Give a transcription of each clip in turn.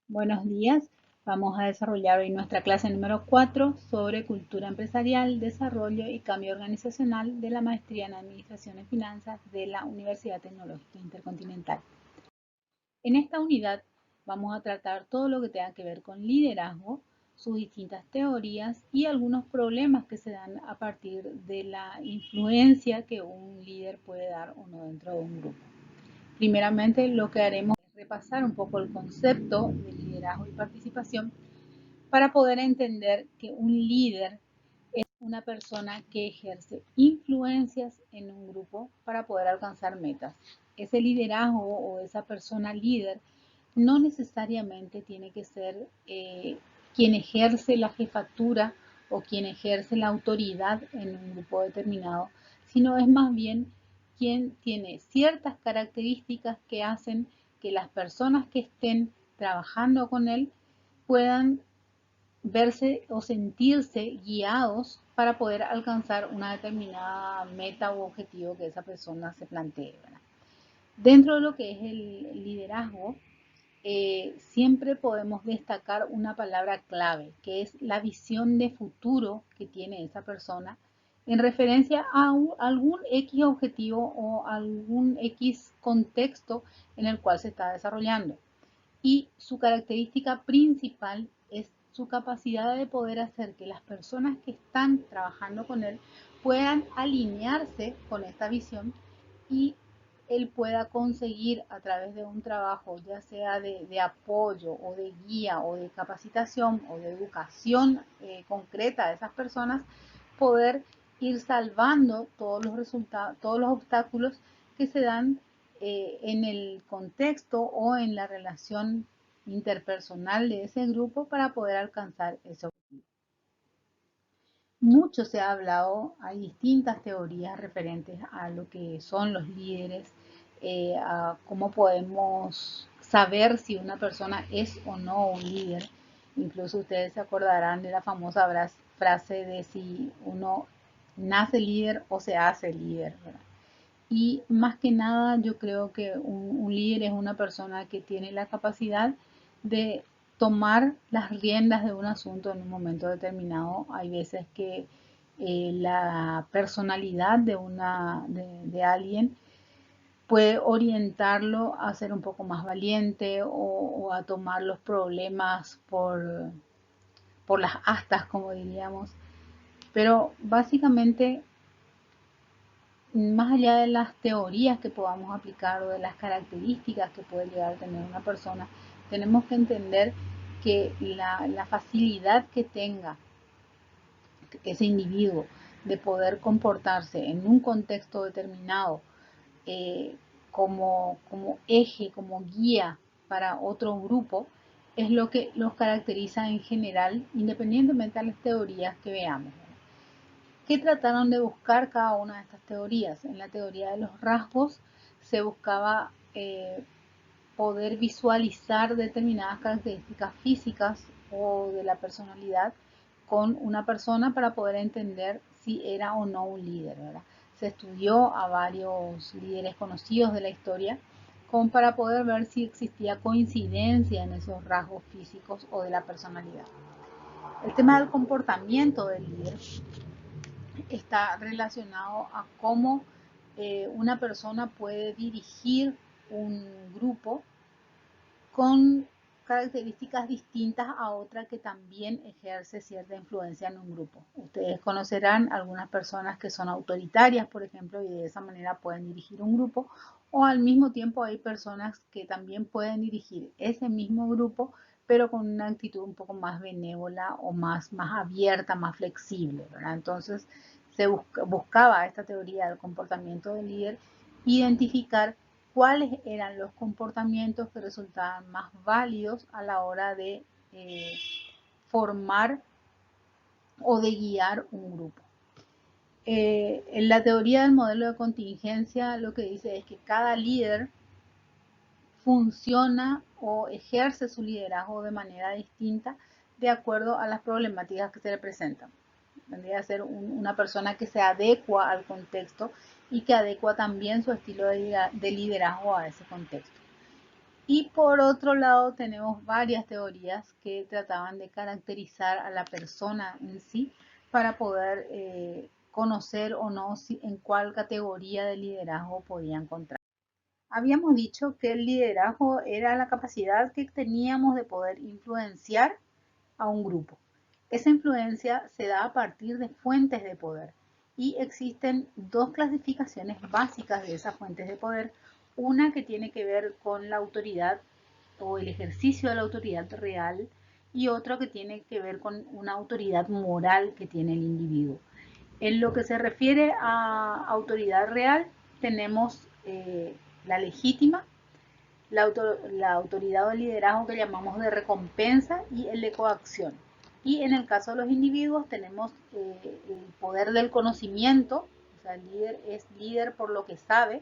Buenos días. Vamos a desarrollar hoy nuestra clase número 4 sobre cultura empresarial, desarrollo y cambio organizacional de la maestría en Administración y Finanzas de la Universidad Tecnológica Intercontinental. En esta unidad vamos a tratar todo lo que tenga que ver con liderazgo, sus distintas teorías y algunos problemas que se dan a partir de la influencia que un líder puede dar o no dentro de un grupo. Primeramente, lo que haremos es repasar un poco el concepto de liderazgo y participación para poder entender que un líder es una persona que ejerce influencias en un grupo para poder alcanzar metas. Ese liderazgo o esa persona líder no necesariamente tiene que ser quien ejerce la jefatura o quien ejerce la autoridad en un grupo determinado, sino es más bien quien tiene ciertas características que hacen que las personas que estén trabajando con él puedan verse o sentirse guiados para poder alcanzar una determinada meta u objetivo que esa persona se plantee, ¿verdad? Dentro de lo que es el liderazgo, siempre podemos destacar una palabra clave, que es la visión de futuro que tiene esa persona en referencia a algún X objetivo o algún X contexto en el cual se está desarrollando. Y su característica principal es su capacidad de poder hacer que las personas que están trabajando con él puedan alinearse con esta visión y él pueda conseguir a través de un trabajo, ya sea de apoyo o de guía o de capacitación o de educación concreta de esas personas, poder ir salvando todos los resultados, todos los obstáculos que se dan en el contexto o en la relación interpersonal de ese grupo para poder alcanzar ese objetivo. Mucho se ha hablado, hay distintas teorías referentes a lo que son los líderes, a cómo podemos saber si una persona es o no un líder. Incluso ustedes se acordarán de la famosa frase de si uno nace líder o se hace líder, ¿verdad? Y más que nada yo creo que un líder es una persona que tiene la capacidad de tomar las riendas de un asunto en un momento determinado. Hay veces que la personalidad de alguien puede orientarlo a ser un poco más valiente o a tomar los problemas por las astas, como diríamos. Pero básicamente, más allá de las teorías que podamos aplicar o de las características que puede llegar a tener una persona, tenemos que entender que la facilidad que tenga ese individuo de poder comportarse en un contexto determinado eh, como eje, como guía para otro grupo, es lo que los caracteriza en general, independientemente de las teorías que veamos. ¿Qué trataron de buscar cada una de estas teorías? En la teoría de los rasgos se buscaba poder visualizar determinadas características físicas o de la personalidad con una persona para poder entender si era o no un líder, ¿verdad? Se estudió a varios líderes conocidos de la historia como para poder ver si existía coincidencia en esos rasgos físicos o de la personalidad. El tema del comportamiento del líder está relacionado a cómo una persona puede dirigir un grupo con características distintas a otra que también ejerce cierta influencia en un grupo. Ustedes conocerán algunas personas que son autoritarias, por ejemplo, y de esa manera pueden dirigir un grupo, o al mismo tiempo hay personas que también pueden dirigir ese mismo grupo, pero con una actitud un poco más benévola o más abierta, más flexible, ¿verdad? Entonces se buscaba esta teoría del comportamiento del líder identificar cuáles eran los comportamientos que resultaban más válidos a la hora de formar o de guiar un grupo. En la teoría del modelo de contingencia lo que dice es que cada líder funciona o ejerce su liderazgo de manera distinta de acuerdo a las problemáticas que se le presentan. Tendría que ser una persona que se adecua al contexto y que adecua también su estilo de liderazgo a ese contexto. Y por otro lado tenemos varias teorías que trataban de caracterizar a la persona en sí para poder conocer o no en cuál categoría de liderazgo podía encontrar. Habíamos dicho que el liderazgo era la capacidad que teníamos de poder influenciar a un grupo. Esa influencia se da a partir de fuentes de poder y existen dos clasificaciones básicas de esas fuentes de poder. Una que tiene que ver con la autoridad o el ejercicio de la autoridad real y otra que tiene que ver con una autoridad moral que tiene el individuo. En lo que se refiere a autoridad real, tenemos la legítima, la autoridad o liderazgo que llamamos de recompensa y el de coacción. Y en el caso de los individuos tenemos el poder del conocimiento, o sea, el líder es líder por lo que sabe,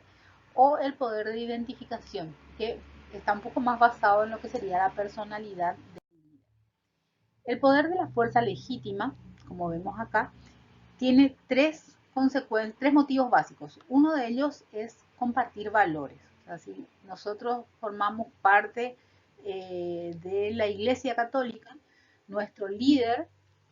o el poder de identificación, que está un poco más basado en lo que sería la personalidad. El poder de la fuerza legítima, como vemos acá, tiene tres motivos básicos. Uno de ellos es compartir valores. O sea, si nosotros formamos parte de la Iglesia Católica, nuestro líder,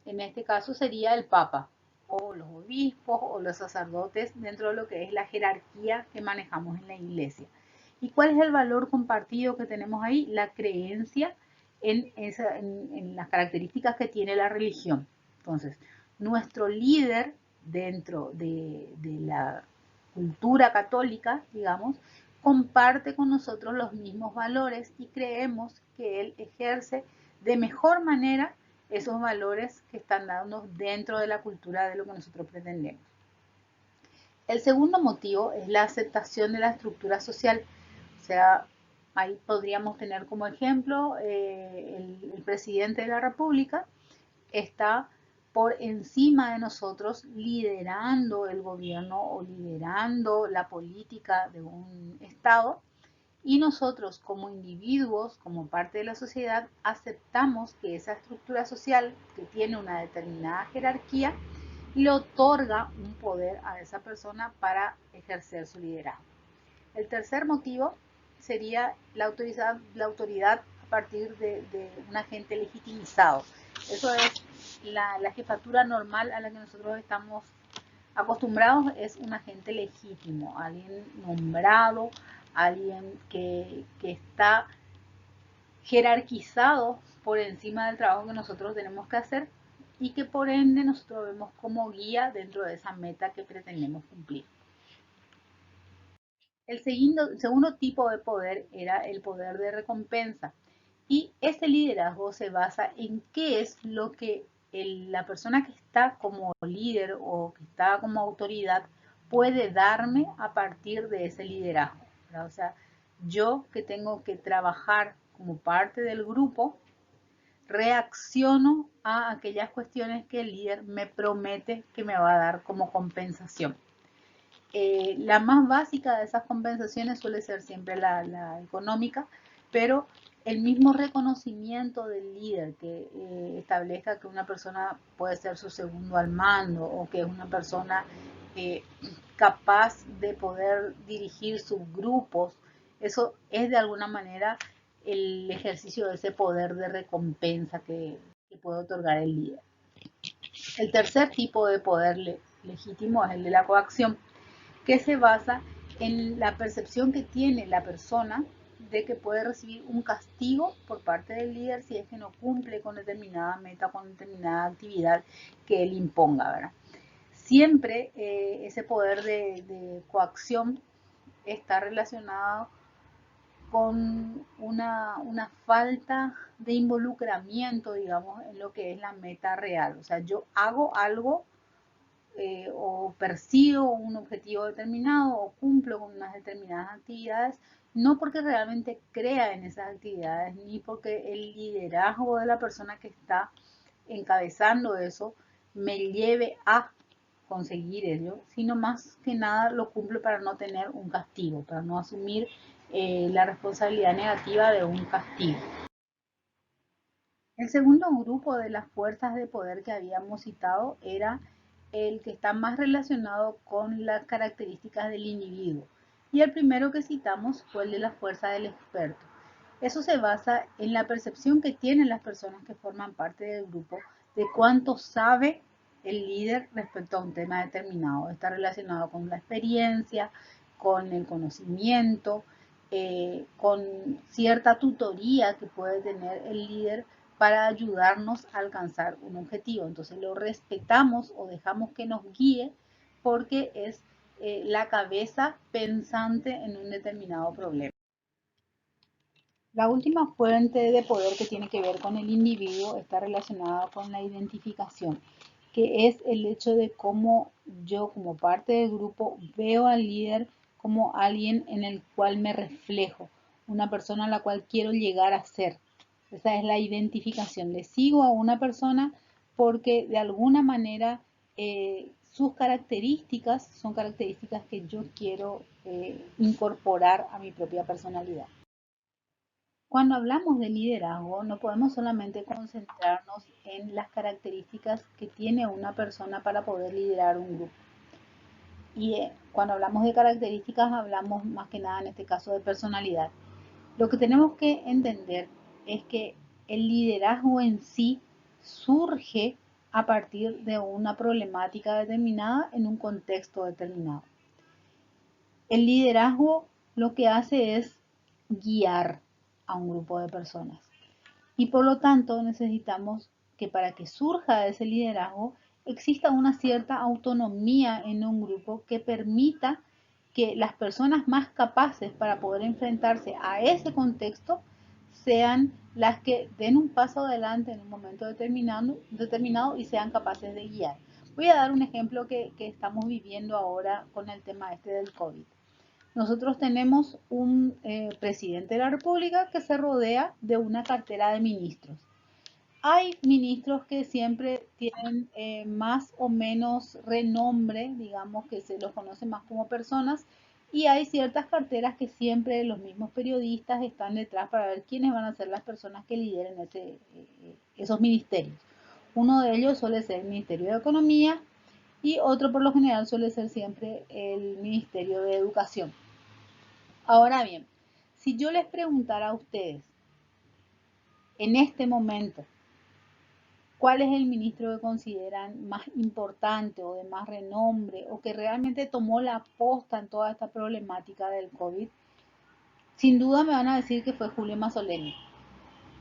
en este caso, sería el Papa, o los obispos, o los sacerdotes, dentro de lo que es la jerarquía que manejamos en la Iglesia. ¿Y cuál es el valor compartido que tenemos ahí? La creencia en las características que tiene la religión. Entonces, nuestro líder dentro de la cultura católica, digamos, comparte con nosotros los mismos valores y creemos que él ejerce de mejor manera esos valores que están dando dentro de la cultura de lo que nosotros pretendemos. El segundo motivo es la aceptación de la estructura social. O sea, ahí podríamos tener como ejemplo el presidente de la República está por encima de nosotros liderando el gobierno o liderando la política de un Estado y nosotros como individuos, como parte de la sociedad, aceptamos que esa estructura social que tiene una determinada jerarquía le otorga un poder a esa persona para ejercer su liderazgo. El tercer motivo sería la autoridad a partir de un agente legitimizado. Eso es la jefatura normal a la que nosotros estamos acostumbrados, es un agente legítimo, alguien nombrado, alguien que está jerarquizado por encima del trabajo que nosotros tenemos que hacer y que por ende nosotros vemos como guía dentro de esa meta que pretendemos cumplir. El segundo tipo de poder era el poder de recompensa. Y este liderazgo se basa en qué es lo que la persona que está como líder o que está como autoridad puede darme a partir de ese liderazgo, ¿verdad? O sea, yo que tengo que trabajar como parte del grupo, reacciono a aquellas cuestiones que el líder me promete que me va a dar como compensación. La más básica de esas compensaciones suele ser siempre la económica, pero el mismo reconocimiento del líder que establezca que una persona puede ser su segundo al mando o que es una persona capaz de poder dirigir sus grupos, eso es de alguna manera el ejercicio de ese poder de recompensa que puede otorgar el líder. El tercer tipo de poder legítimo es el de la coacción, que se basa en la percepción que tiene la persona de que puede recibir un castigo por parte del líder si es que no cumple con determinada meta, con determinada actividad que él imponga, ¿verdad? Siempre ese poder de coacción está relacionado con una falta de involucramiento, digamos, en lo que es la meta real. O sea, yo hago algo o persigo un objetivo determinado o cumplo con unas determinadas actividades, no porque realmente crea en esas actividades, ni porque el liderazgo de la persona que está encabezando eso me lleve a conseguir ello, sino más que nada lo cumplo para no tener un castigo, para no asumir la responsabilidad negativa de un castigo. El segundo grupo de las fuerzas de poder que habíamos citado era el que está más relacionado con las características del individuo. Y el primero que citamos fue el de la fuerza del experto. Eso se basa en la percepción que tienen las personas que forman parte del grupo de cuánto sabe el líder respecto a un tema determinado. Está relacionado con la experiencia, con el conocimiento, con cierta tutoría que puede tener el líder para ayudarnos a alcanzar un objetivo. Entonces lo respetamos o dejamos que nos guíe porque es la cabeza pensante en un determinado problema. La última fuente de poder que tiene que ver con el individuo está relacionada con la identificación, que es el hecho de cómo yo como parte del grupo veo al líder como alguien en el cual me reflejo, una persona a la cual quiero llegar a ser. Esa es la identificación. Le sigo a una persona porque de alguna manera sus características son características que yo quiero incorporar a mi propia personalidad. Cuando hablamos de liderazgo, no podemos solamente concentrarnos en las características que tiene una persona para poder liderar un grupo. Y cuando hablamos de características, hablamos más que nada en este caso de personalidad. Lo que tenemos que entender es que el liderazgo en sí surge a partir de una problemática determinada en un contexto determinado. El liderazgo lo que hace es guiar a un grupo de personas. Y por lo tanto necesitamos que para que surja ese liderazgo exista una cierta autonomía en un grupo que permita que las personas más capaces para poder enfrentarse a ese contexto sean las que den un paso adelante en un momento determinado y sean capaces de guiar. Voy a dar un ejemplo que estamos viviendo ahora con el tema este del COVID. Nosotros tenemos un presidente de la República que se rodea de una cartera de ministros. Hay ministros que siempre tienen más o menos renombre, digamos que se los conoce más como personas, y hay ciertas carteras que siempre los mismos periodistas están detrás para ver quiénes van a ser las personas que lideren esos ministerios. Uno de ellos suele ser el Ministerio de Economía y otro por lo general suele ser siempre el Ministerio de Educación. Ahora bien, si yo les preguntara a ustedes en este momento cuál es el ministro que consideran más importante o de más renombre o que realmente tomó la posta en toda esta problemática del COVID, sin duda me van a decir que fue Julio Mazzoleni.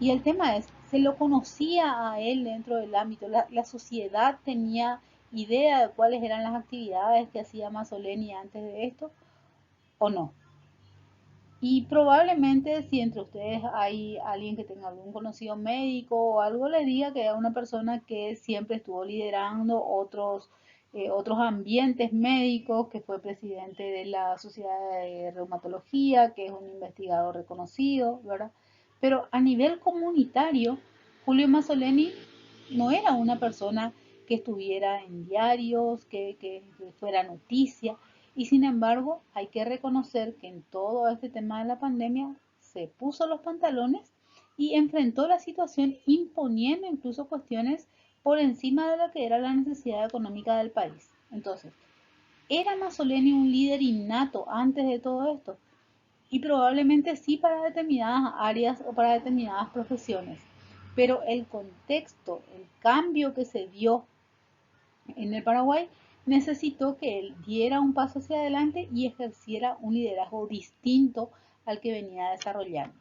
Y el tema es, ¿se lo conocía a él dentro del ámbito? ¿La sociedad tenía idea de cuáles eran las actividades que hacía Mazzoleni antes de esto o no? Y probablemente si entre ustedes hay alguien que tenga algún conocido médico o algo, le diga que es una persona que siempre estuvo liderando otros ambientes médicos, que fue presidente de la Sociedad de Reumatología, que es un investigador reconocido, ¿verdad? Pero a nivel comunitario, Julio Mazzoleni no era una persona que estuviera en diarios, que fuera noticia. Y sin embargo, hay que reconocer que en todo este tema de la pandemia se puso los pantalones y enfrentó la situación imponiendo incluso cuestiones por encima de lo que era la necesidad económica del país. Entonces, ¿era Mazzoleni un líder innato antes de todo esto? Y probablemente sí para determinadas áreas o para determinadas profesiones. Pero el contexto, el cambio que se dio en el Paraguay necesitó que él diera un paso hacia adelante y ejerciera un liderazgo distinto al que venía desarrollando.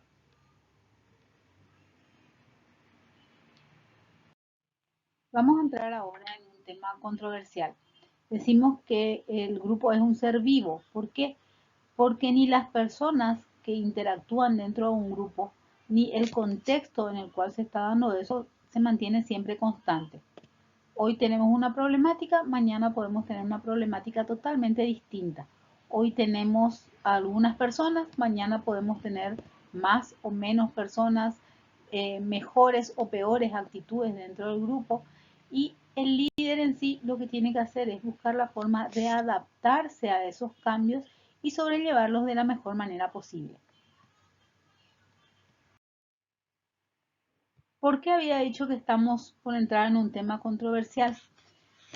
Vamos a entrar ahora en un tema controversial. Decimos que el grupo es un ser vivo. ¿Por qué? Porque ni las personas que interactúan dentro de un grupo, ni el contexto en el cual se está dando eso, se mantiene siempre constante. Hoy tenemos una problemática, mañana podemos tener una problemática totalmente distinta. Hoy tenemos algunas personas, mañana podemos tener más o menos personas, mejores o peores actitudes dentro del grupo y el líder en sí lo que tiene que hacer es buscar la forma de adaptarse a esos cambios y sobrellevarlos de la mejor manera posible. ¿Por qué había dicho que estamos por entrar en un tema controversial?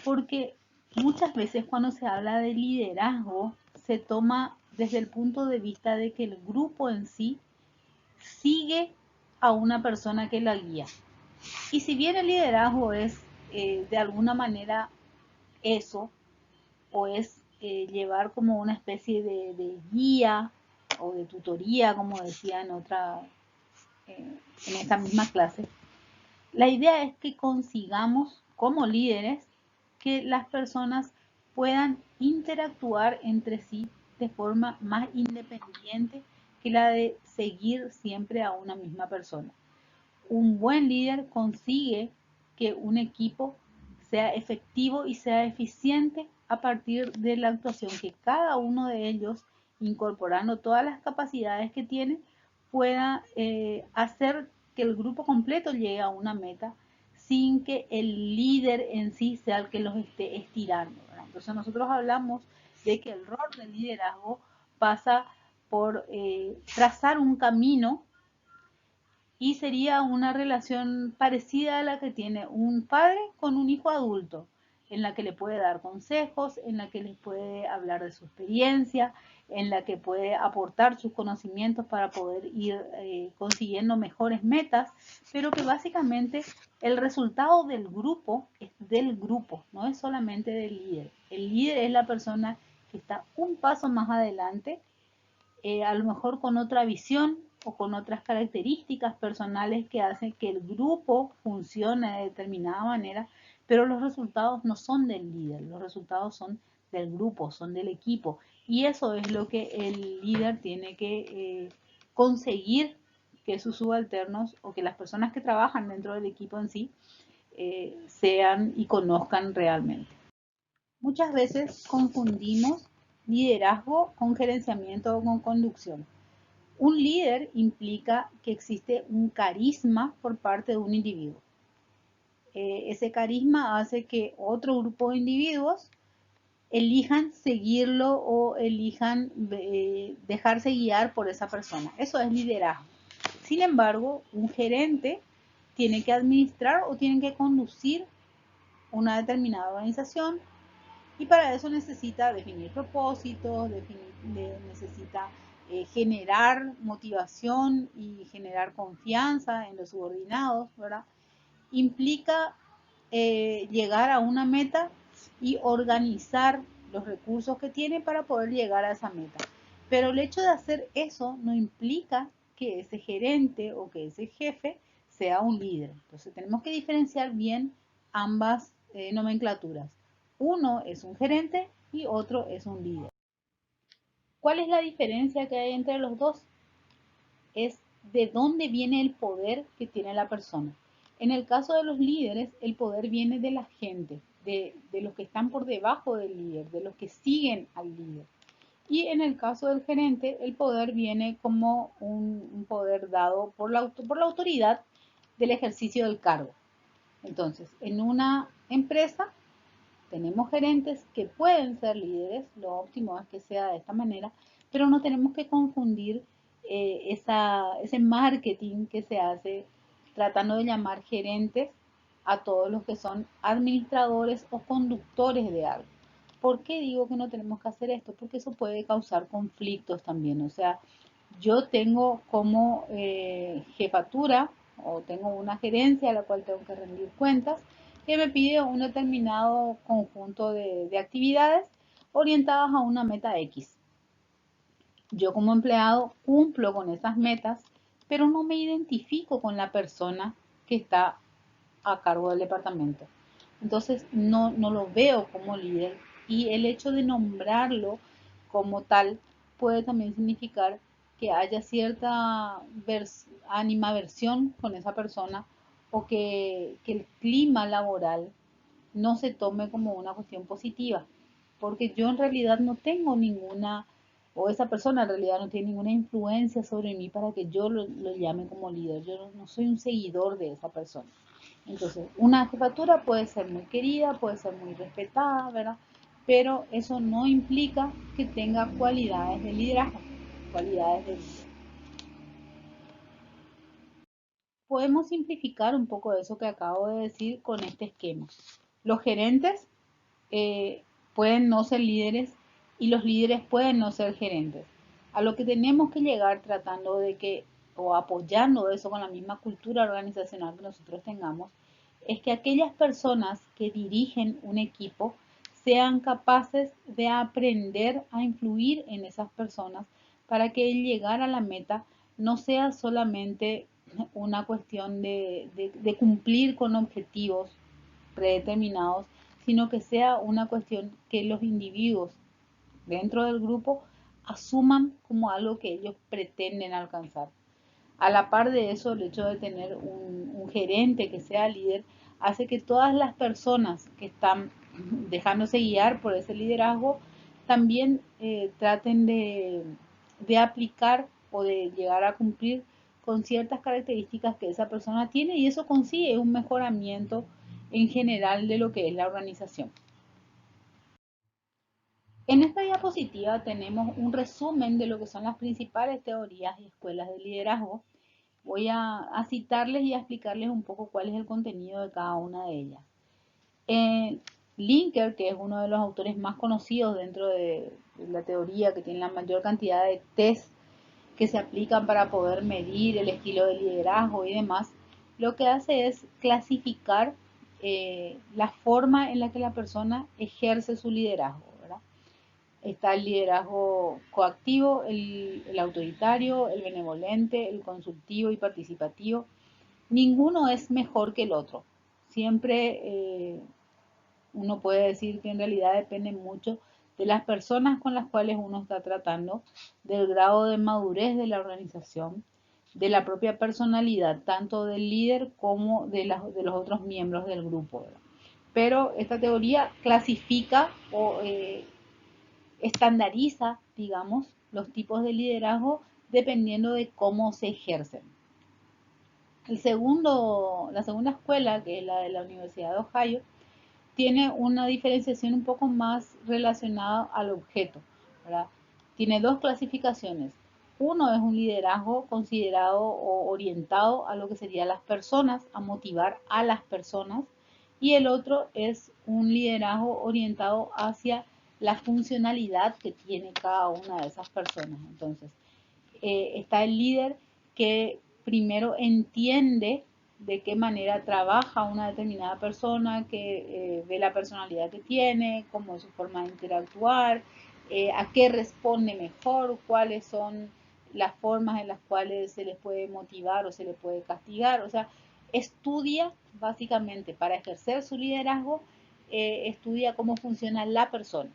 Porque muchas veces cuando se habla de liderazgo se toma desde el punto de vista de que el grupo en sí sigue a una persona que la guía. Y si bien el liderazgo es de alguna manera eso, o es llevar como una especie de guía o de tutoría, como decía en esta misma clase, la idea es que consigamos como líderes que las personas puedan interactuar entre sí de forma más independiente que la de seguir siempre a una misma persona. Un buen líder consigue que un equipo sea efectivo y sea eficiente a partir de la actuación que cada uno de ellos, incorporando todas las capacidades que tiene, pueda hacer que el grupo completo llegue a una meta sin que el líder en sí sea el que los esté estirando, ¿verdad? Entonces nosotros hablamos de que el rol del liderazgo pasa por trazar un camino y sería una relación parecida a la que tiene un padre con un hijo adulto, en la que le puede dar consejos, en la que les puede hablar de su experiencia, en la que puede aportar sus conocimientos para poder ir consiguiendo mejores metas, pero que básicamente el resultado del grupo es del grupo, no es solamente del líder. El líder es la persona que está un paso más adelante, a lo mejor con otra visión o con otras características personales que hacen que el grupo funcione de determinada manera, pero los resultados no son del líder, los resultados son del grupo, son del equipo. Y eso es lo que el líder tiene que conseguir que sus subalternos o que las personas que trabajan dentro del equipo en sí sean y conozcan realmente. Muchas veces confundimos liderazgo con gerenciamiento o con conducción. Un líder implica que existe un carisma por parte de un individuo. Ese carisma hace que otro grupo de individuos elijan seguirlo o elijan dejarse guiar por esa persona. Eso es liderazgo. Sin embargo, un gerente tiene que administrar o tiene que conducir una determinada organización y para eso necesita definir propósitos, necesita generar motivación y generar confianza en los subordinados, ¿verdad? Implica llegar a una meta y organizar los recursos que tiene para poder llegar a esa meta. Pero el hecho de hacer eso no implica que ese gerente o que ese jefe sea un líder. Entonces tenemos que diferenciar bien ambas nomenclaturas. Uno es un gerente y otro es un líder. ¿Cuál es la diferencia que hay entre los dos? Es de dónde viene el poder que tiene la persona. En el caso de los líderes, el poder viene de la gente, de los que están por debajo del líder, de los que siguen al líder. Y en el caso del gerente, el poder viene como un poder dado por la autoridad del ejercicio del cargo. Entonces, en una empresa tenemos gerentes que pueden ser líderes, lo óptimo es que sea de esta manera, pero no tenemos que confundir ese marketing que se hace tratando de llamar gerentes a todos los que son administradores o conductores de algo. ¿Por qué digo que no tenemos que hacer esto? Porque eso puede causar conflictos también. O sea, yo tengo como jefatura o tengo una gerencia a la cual tengo que rendir cuentas que me pide un determinado conjunto de actividades orientadas a una meta X. Yo como empleado cumplo con esas metas, pero no me identifico con la persona que está a cargo del departamento. Entonces no lo veo como líder y el hecho de nombrarlo como tal puede también significar que haya cierta animaversión con esa persona o que el clima laboral no se tome como una cuestión positiva, porque yo en realidad no tengo ninguna, o esa persona en realidad no tiene ninguna influencia sobre mí para que yo lo llame como líder. Yo no soy un seguidor de esa persona. Entonces, una jefatura puede ser muy querida, puede ser muy respetada, ¿verdad? Pero eso no implica que tenga cualidades de liderazgo, cualidades de líder. Podemos simplificar un poco eso que acabo de decir con este esquema. Los gerentes eh, pueden no ser líderes y los líderes pueden no ser gerentes. A lo que tenemos que llegar tratando de que o apoyando eso con la misma cultura organizacional que nosotros tengamos, es que aquellas personas que dirigen un equipo sean capaces de aprender a influir en esas personas para que el llegar a la meta no sea solamente una cuestión de cumplir con objetivos predeterminados, sino que sea una cuestión que los individuos dentro del grupo asuman como algo que ellos pretenden alcanzar. A la par de eso, el hecho de tener un gerente que sea líder hace que todas las personas que están dejándose guiar por ese liderazgo también traten de aplicar o de llegar a cumplir con ciertas características que esa persona tiene y eso consigue un mejoramiento en general de lo que es la organización. En esta diapositiva tenemos un resumen de lo que son las principales teorías y escuelas de liderazgo. Voy a citarles y a explicarles un poco cuál es el contenido de cada una de ellas. Linker, que es uno de los autores más conocidos dentro de la teoría, que tiene la mayor cantidad de test que se aplican para poder medir el estilo de liderazgo y demás, lo que hace es clasificar la forma en la que la persona ejerce su liderazgo, ¿verdad? Está el liderazgo coactivo, el autoritario, el benevolente, el consultivo y participativo. Ninguno es mejor que el otro. Siempre uno puede decir que en realidad depende mucho de las personas con las cuales uno está tratando, del grado de madurez de la organización, de la propia personalidad, tanto del líder como de los otros miembros del grupo, ¿verdad? Pero esta teoría clasifica o estandariza, digamos, los tipos de liderazgo dependiendo de cómo se ejercen. La segunda escuela, que es la de la Universidad de Ohio, tiene una diferenciación un poco más relacionada al objeto, ¿verdad? Tiene dos clasificaciones. Uno es un liderazgo considerado o orientado a lo que serían las personas, a motivar a las personas, y el otro es un liderazgo orientado hacia la funcionalidad que tiene cada una de esas personas. Entonces, está el líder que primero entiende de qué manera trabaja una determinada persona, que ve la personalidad que tiene, cómo es su forma de interactuar, a qué responde mejor, cuáles son las formas en las cuales se les puede motivar o se les puede castigar. O sea, estudia básicamente para ejercer su liderazgo, estudia cómo funciona la persona.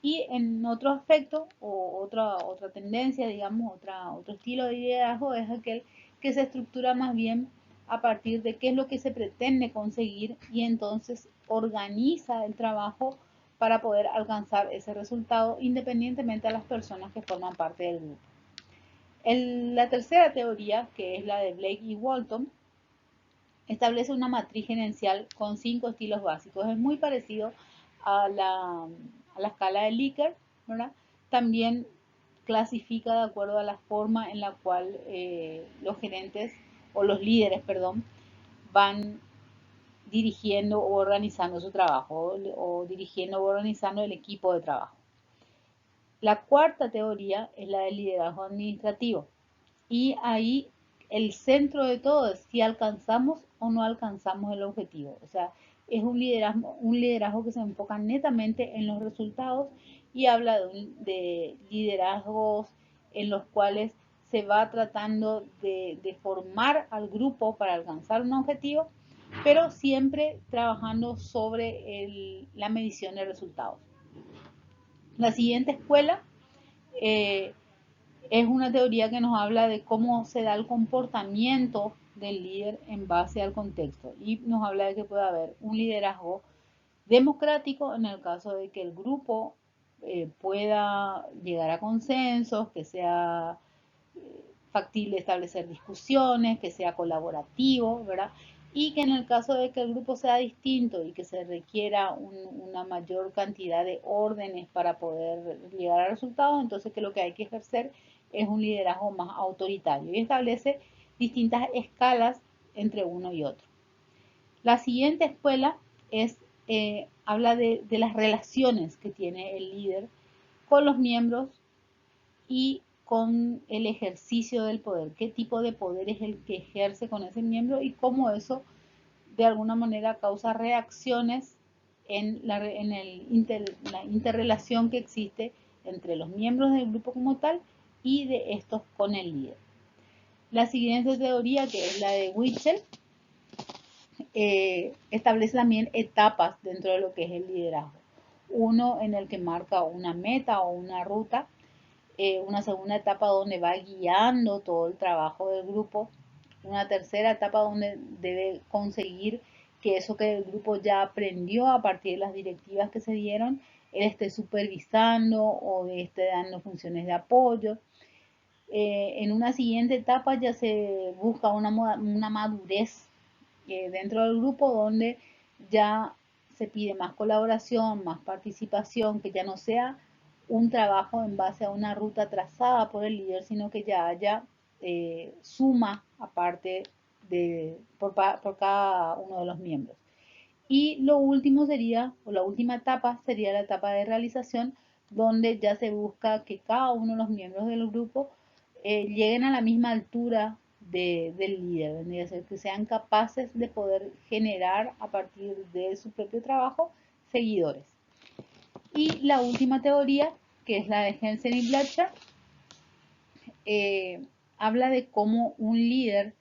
Y en otro aspecto o otra tendencia, digamos, otro estilo de liderazgo es aquel que se estructura más bien a partir de qué es lo que se pretende conseguir y entonces organiza el trabajo para poder alcanzar ese resultado independientemente de las personas que forman parte del grupo. La tercera teoría, que es la de Blake y Walton, establece una matriz gerencial con 5 estilos básicos. Es muy parecido a la escala de Likert, ¿verdad? También clasifica de acuerdo a la forma en la cual los gerentes o los líderes, perdón, van dirigiendo o organizando su trabajo o dirigiendo o organizando el equipo de trabajo. La cuarta teoría es la del liderazgo administrativo y ahí el centro de todo es si alcanzamos o no alcanzamos el objetivo. O sea, es un liderazgo que se enfoca netamente en los resultados y habla de liderazgos en los cuales se va tratando de formar al grupo para alcanzar un objetivo, pero siempre trabajando sobre la medición de resultados. La siguiente escuela eh, es una teoría que nos habla de cómo se da el comportamiento del líder en base al contexto y nos habla de que puede haber un liderazgo democrático en el caso de que el grupo pueda llegar a consensos, que sea factible establecer discusiones, que sea colaborativo, ¿verdad? Y que en el caso de que el grupo sea distinto y que se requiera una mayor cantidad de órdenes para poder llegar a resultados, entonces que lo que hay que ejercer es un liderazgo más autoritario y establece distintas escalas entre uno y otro. La siguiente escuela habla de las relaciones que tiene el líder con los miembros y con el ejercicio del poder, qué tipo de poder es el que ejerce con ese miembro y cómo eso de alguna manera causa reacciones en la interrelación que existe entre los miembros del grupo como tal y de estos con el líder. La siguiente teoría, que es la de Winchell, establece también etapas dentro de lo que es el liderazgo. Uno en el que marca una meta o una ruta, una segunda etapa donde va guiando todo el trabajo del grupo, una tercera etapa donde debe conseguir que eso que el grupo ya aprendió a partir de las directivas que se dieron, él esté supervisando o esté dando funciones de apoyo. En una siguiente etapa ya se busca una madurez dentro del grupo donde ya se pide más colaboración, más participación, que ya no sea un trabajo en base a una ruta trazada por el líder, sino que ya haya suma aparte por cada uno de los miembros. Y lo último sería, o la última etapa sería la etapa de realización, donde ya se busca que cada uno de los miembros del grupo lleguen a la misma altura del líder, es decir, que sean capaces de poder generar a partir de su propio trabajo seguidores. Y la última teoría, que es la de Jensen y Blatcher, habla de cómo un líder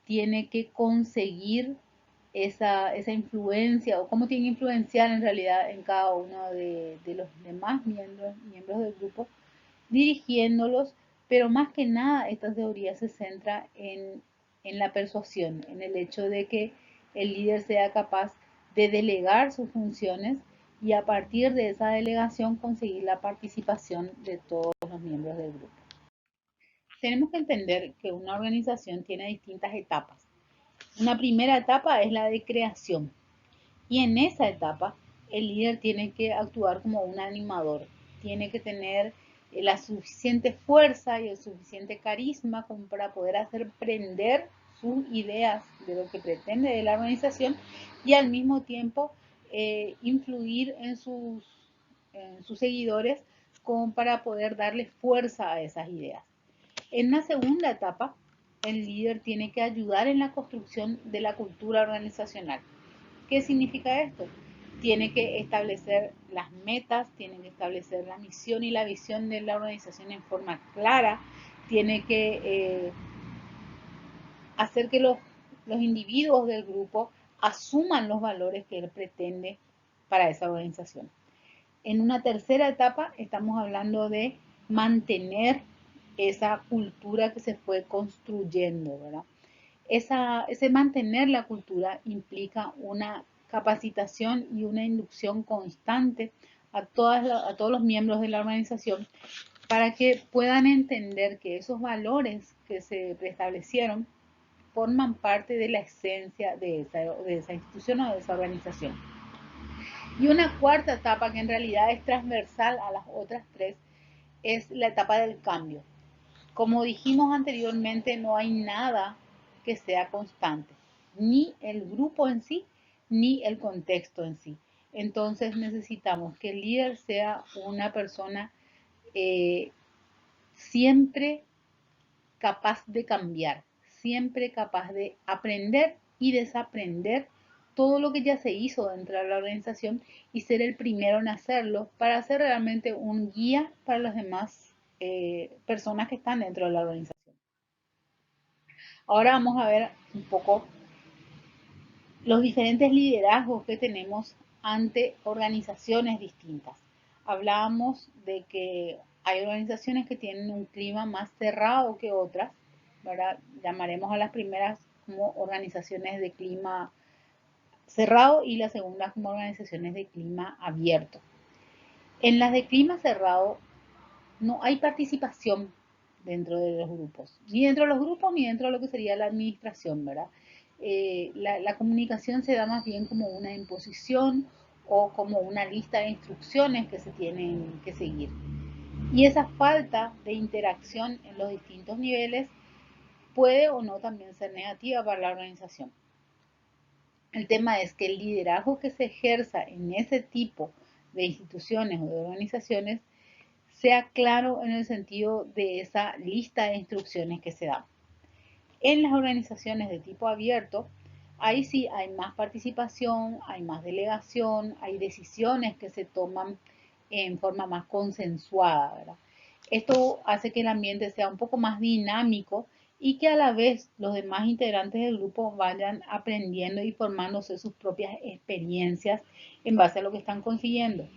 tiene que conseguir esa influencia o cómo tiene que influenciar en realidad en cada uno de los demás miembros del grupo, dirigiéndolos, pero más que nada esta teoría se centra en la persuasión, en el hecho de que el líder sea capaz de delegar sus funciones y a partir de esa delegación conseguir la participación de todos los miembros del grupo. Tenemos que entender que una organización tiene distintas etapas. Una primera etapa es la de creación y en esa etapa el líder tiene que actuar como un animador, tiene que tener la suficiente fuerza y el suficiente carisma como para poder hacer prender sus ideas de lo que pretende de la organización y al mismo tiempo influir en sus seguidores como para poder darle fuerza a esas ideas. En una segunda etapa, el líder tiene que ayudar en la construcción de la cultura organizacional. ¿Qué significa esto? Tiene que establecer las metas, tiene que establecer la misión y la visión de la organización en forma clara, tiene que hacer que los individuos del grupo asuman los valores que él pretende para esa organización. En una tercera etapa estamos hablando de mantener esa cultura que se fue construyendo, ¿verdad? Ese mantener la cultura implica una capacitación y una inducción constante a todos los miembros de la organización para que puedan entender que esos valores que se preestablecieron forman parte de la esencia de esa institución o de esa organización. Y una cuarta etapa que en realidad es transversal a las otras tres es la etapa del cambio. Como dijimos anteriormente, no hay nada que sea constante, ni el grupo en sí, ni el contexto en sí. Entonces necesitamos que el líder sea una persona siempre capaz de cambiar, siempre capaz de aprender y desaprender todo lo que ya se hizo dentro de la organización y ser el primero en hacerlo para ser realmente un guía para las demás personas que están dentro de la organización. Ahora vamos a ver un poco los diferentes liderazgos que tenemos ante organizaciones distintas. Hablábamos de que hay organizaciones que tienen un clima más cerrado que otras, ¿verdad? Llamaremos a las primeras como organizaciones de clima cerrado y las segundas como organizaciones de clima abierto. En las de clima cerrado no hay participación dentro de los grupos, ni dentro de los grupos ni dentro de lo que sería la administración, ¿verdad? La comunicación se da más bien como una imposición o como una lista de instrucciones que se tienen que seguir. Y esa falta de interacción en los distintos niveles puede o no también ser negativa para la organización. El tema es que el liderazgo que se ejerza en ese tipo de instituciones o de organizaciones sea claro en el sentido de esa lista de instrucciones que se dan. En las organizaciones de tipo abierto, ahí sí hay más participación, hay más delegación, hay decisiones que se toman en forma más consensuada, ¿verdad? Esto hace que el ambiente sea un poco más dinámico y que a la vez los demás integrantes del grupo vayan aprendiendo y formándose sus propias experiencias en base a lo que están consiguiendo.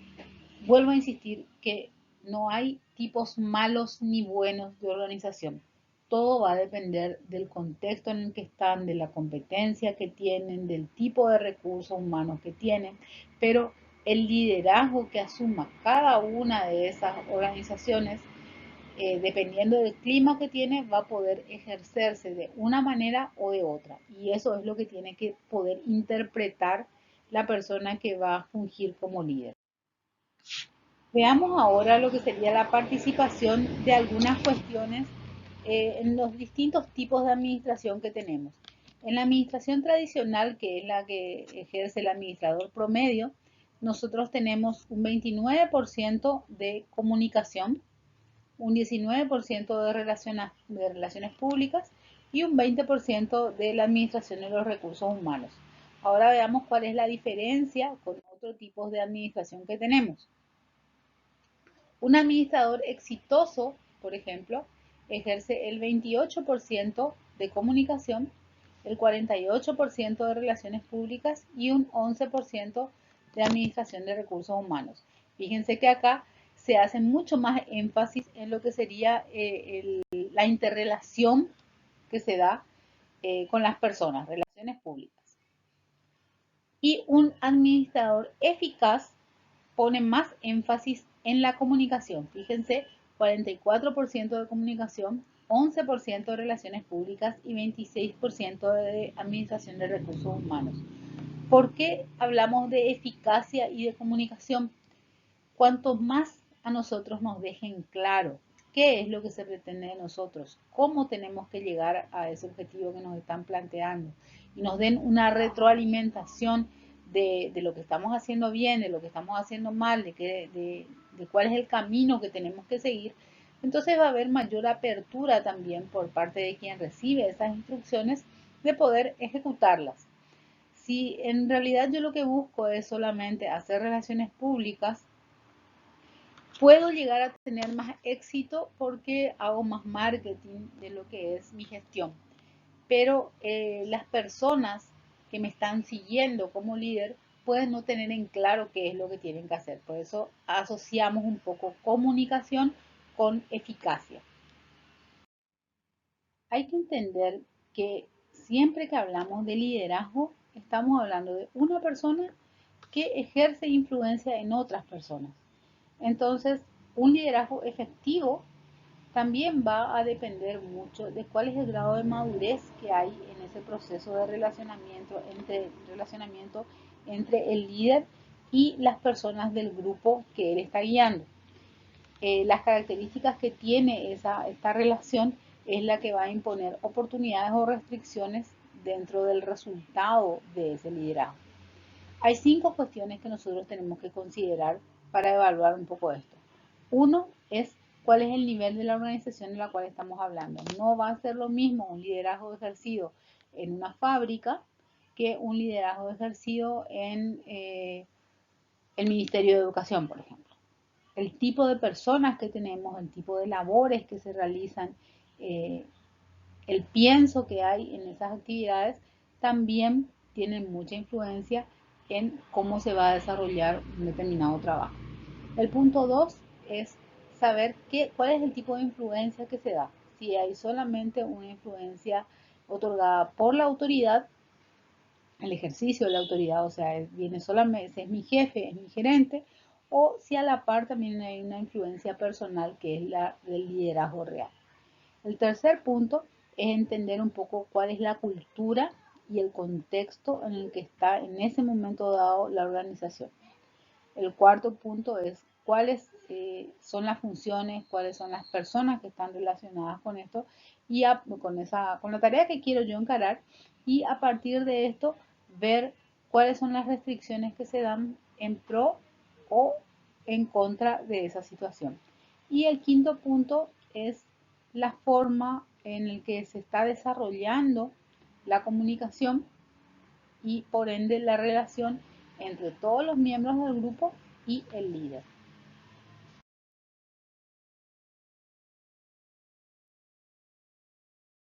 Vuelvo a insistir que no hay tipos malos ni buenos de organización. Todo va a depender del contexto en el que están, de la competencia que tienen, del tipo de recursos humanos que tienen, pero el liderazgo que asuma cada una de esas organizaciones, dependiendo del clima que tiene, va a poder ejercerse de una manera o de otra. Y eso es lo que tiene que poder interpretar la persona que va a fungir como líder. Veamos ahora lo que sería la participación de algunas cuestiones en los distintos tipos de administración que tenemos. En la administración tradicional, que es la que ejerce el administrador promedio, nosotros tenemos un 29% de comunicación, un 19% de relaciones públicas y un 20% de la administración de los recursos humanos. Ahora veamos cuál es la diferencia con otros tipos de administración que tenemos. Un administrador exitoso, por ejemplo, ejerce el 28% de comunicación, el 48% de relaciones públicas y un 11% de administración de recursos humanos. Fíjense que acá se hace mucho más énfasis en lo que sería la interrelación que se da con las personas, relaciones públicas. Y un administrador eficaz pone más énfasis en la comunicación. Fíjense, 44% de comunicación, 11% de relaciones públicas y 26% de administración de recursos humanos. ¿Por qué hablamos de eficacia y de comunicación? Cuanto más a nosotros nos dejen claro qué es lo que se pretende de nosotros, cómo tenemos que llegar a ese objetivo que nos están planteando y nos den una retroalimentación de lo que estamos haciendo bien, de lo que estamos haciendo mal, de cuál es el camino que tenemos que seguir, entonces va a haber mayor apertura también por parte de quien recibe esas instrucciones de poder ejecutarlas. Si en realidad yo lo que busco es solamente hacer relaciones públicas, puedo llegar a tener más éxito porque hago más marketing de lo que es mi gestión. Pero las personas que me están siguiendo como líder pueden no tener en claro qué es lo que tienen que hacer. Por eso asociamos un poco comunicación con eficacia. Hay que entender que siempre que hablamos de liderazgo, estamos hablando de una persona que ejerce influencia en otras personas. Entonces, un liderazgo efectivo también va a depender mucho de cuál es el grado de madurez que hay en ese proceso de relacionamiento entre el líder y las personas del grupo que él está guiando. Las características que tiene esta relación es la que va a imponer oportunidades o restricciones dentro del resultado de ese liderazgo. Hay 5 cuestiones que nosotros tenemos que considerar para evaluar un poco esto. Uno es cuál es el nivel de la organización en la cual estamos hablando. No va a ser lo mismo un liderazgo ejercido en una fábrica que un liderazgo ejercido en el Ministerio de Educación, por ejemplo. El tipo de personas que tenemos, el tipo de labores que se realizan, eh, el pienso que hay en esas actividades también tienen mucha influencia en cómo se va a desarrollar un determinado trabajo. El punto 2 es saber cuál es el tipo de influencia que se da. Si hay solamente una influencia otorgada por la autoridad, el ejercicio de la autoridad, o sea, viene solamente, es mi jefe, es mi gerente, o si a la par también hay una influencia personal que es la del liderazgo real. El tercer punto es entender un poco cuál es la cultura y el contexto en el que está en ese momento dado la organización. El cuarto punto es cuáles son las funciones, cuáles son las personas que están relacionadas con esto y con la tarea que quiero yo encarar, y a partir de esto ver cuáles son las restricciones que se dan en pro o en contra de esa situación. Y el quinto punto es la forma en la que se está desarrollando la comunicación y por ende la relación entre todos los miembros del grupo y el líder.